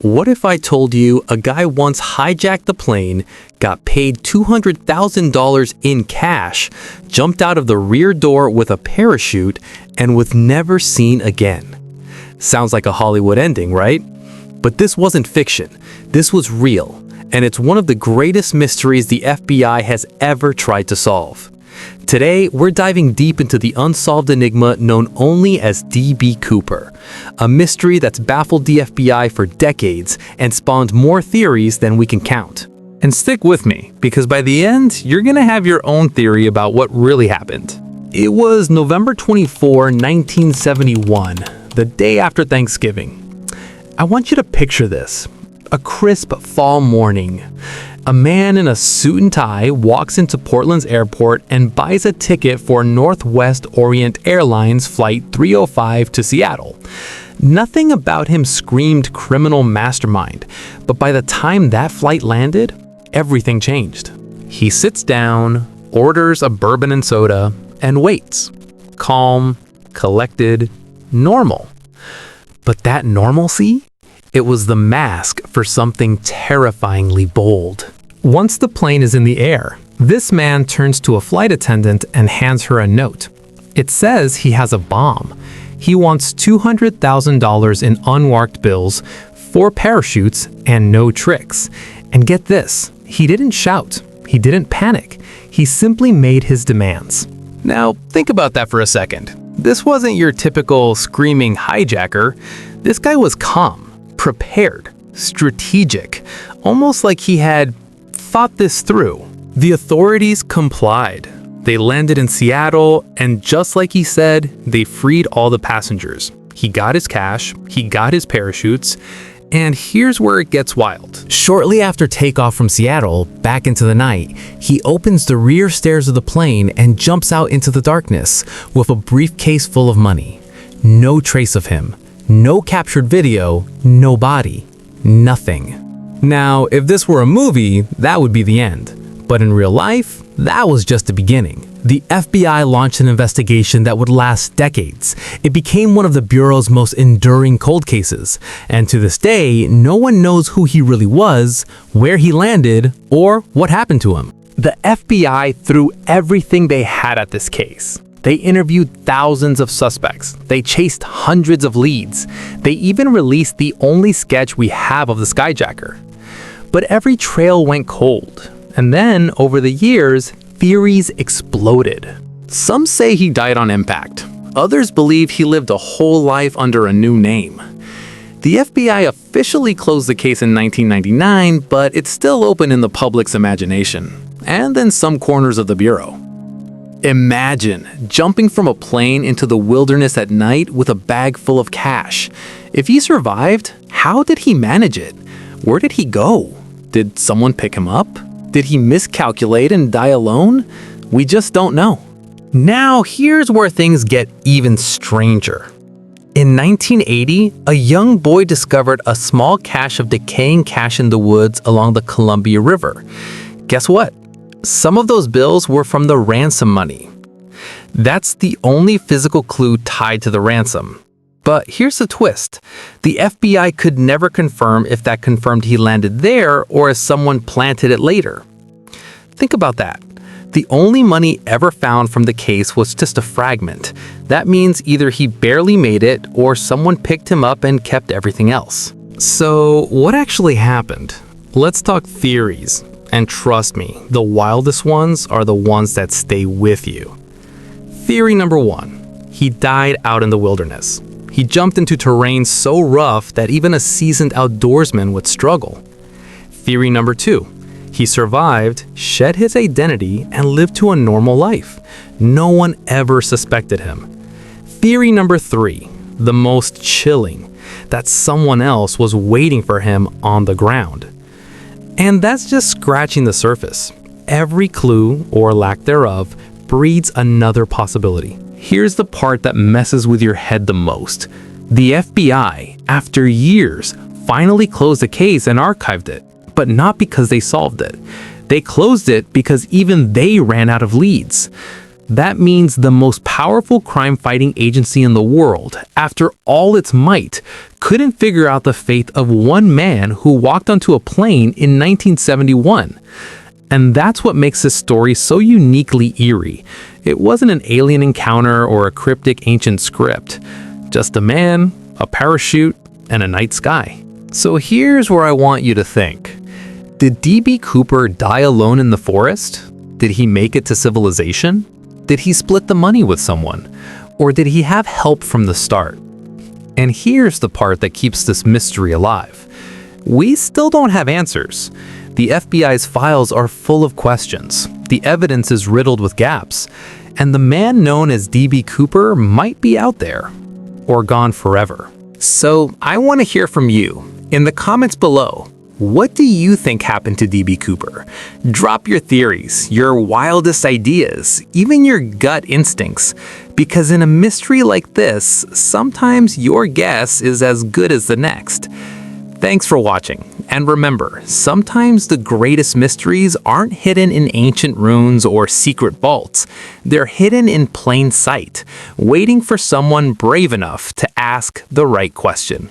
What if I told you a guy once hijacked the plane, got paid $200,000 in cash, jumped out of the rear door with a parachute, and was never seen again? Sounds like a Hollywood ending, right? But this wasn't fiction. This was real, and it's one of the greatest mysteries the FBI has ever tried to solve. Today, we're diving deep into the unsolved enigma known only as D.B. Cooper, a mystery that's baffled the FBI for decades and spawned more theories than we can count. And stick with me, because by the end, you're gonna have your own theory about what really happened. It was November 24, 1971, the day after Thanksgiving. I want you to picture this. A crisp fall morning. A man in a suit and tie walks into Portland's airport and buys a ticket for Northwest Orient Airlines Flight 305 to Seattle. Nothing about him screamed criminal mastermind, but by the time that flight landed, everything changed. He sits down, orders a bourbon and soda, and waits. Calm, collected, normal. But that normalcy? It was the mask for something terrifyingly bold. Once the plane is in the air, this man turns to a flight attendant and hands her a note. It says he has a bomb. He wants $200,000 in unmarked bills, 4 parachutes, and no tricks. And get this, he didn't shout. He didn't panic. He simply made his demands. Now, think about that for a second. This wasn't your typical screaming hijacker. This guy was calm, prepared, strategic, almost like he had thought this through. The authorities complied. They landed in Seattle, and just like he said, they freed all the passengers. He got his cash, he got his parachutes, and here's where it gets wild. Shortly after takeoff from Seattle, back into the night, he opens the rear stairs of the plane and jumps out into the darkness with a briefcase full of money. No trace of him. No captured video, no body, nothing. Now, if this were a movie, that would be the end. But in real life, that was just the beginning. The FBI launched an investigation that would last decades. It became one of the Bureau's most enduring cold cases. And to this day, no one knows who he really was, where he landed, or what happened to him. The FBI threw everything they had at this case. They interviewed thousands of suspects. They chased hundreds of leads. They even released the only sketch we have of the Skyjacker. But every trail went cold. And then, over the years, theories exploded. Some say he died on impact. Others believe he lived a whole life under a new name. The FBI officially closed the case in 1999, but it's still open in the public's imagination, and in some corners of the Bureau. Imagine jumping from a plane into the wilderness at night with a bag full of cash. If he survived, how did he manage it? Where did he go? Did someone pick him up? Did he miscalculate and die alone? We just don't know. Now, here's where things get even stranger. In 1980, a young boy discovered a small cache of decaying cash in the woods along the Columbia River. Guess what? Some of those bills were from the ransom money. That's the only physical clue tied to the ransom. But here's the twist. The FBI could never confirm if that confirmed he landed there or if someone planted it later. Think about that. The only money ever found from the case was just a fragment. That means either he barely made it or someone picked him up and kept everything else. So what actually happened? Let's talk theories. And trust me, the wildest ones are the ones that stay with you. Theory number 1. He died out in the wilderness. He jumped into terrain so rough that even a seasoned outdoorsman would struggle. Theory number 2. He survived, shed his identity, and lived to a normal life. No one ever suspected him. Theory number 3. The most chilling. That someone else was waiting for him on the ground. And that's just scratching the surface. Every clue, or lack thereof, breeds another possibility. Here's the part that messes with your head the most. The FBI, after years, finally closed the case and archived it, but not because they solved it. They closed it because even they ran out of leads. That means the most powerful crime-fighting agency in the world, after all its might, couldn't figure out the fate of one man who walked onto a plane in 1971. And that's what makes this story so uniquely eerie. It wasn't an alien encounter or a cryptic ancient script. Just a man, a parachute, and a night sky. So here's where I want you to think. Did D.B. Cooper die alone in the forest? Did he make it to civilization? Did he split the money with someone? Or did he have help from the start? And here's the part that keeps this mystery alive. We still don't have answers. The FBI's files are full of questions. The evidence is riddled with gaps. And the man known as D.B. Cooper might be out there. Or gone forever. So I want to hear from you. In the comments below, what do you think happened to D.B. Cooper? Drop your theories, your wildest ideas, even your gut instincts. Because in a mystery like this, sometimes your guess is as good as the next. Thanks for watching. And remember, sometimes the greatest mysteries aren't hidden in ancient ruins or secret vaults. They're hidden in plain sight, waiting for someone brave enough to ask the right question.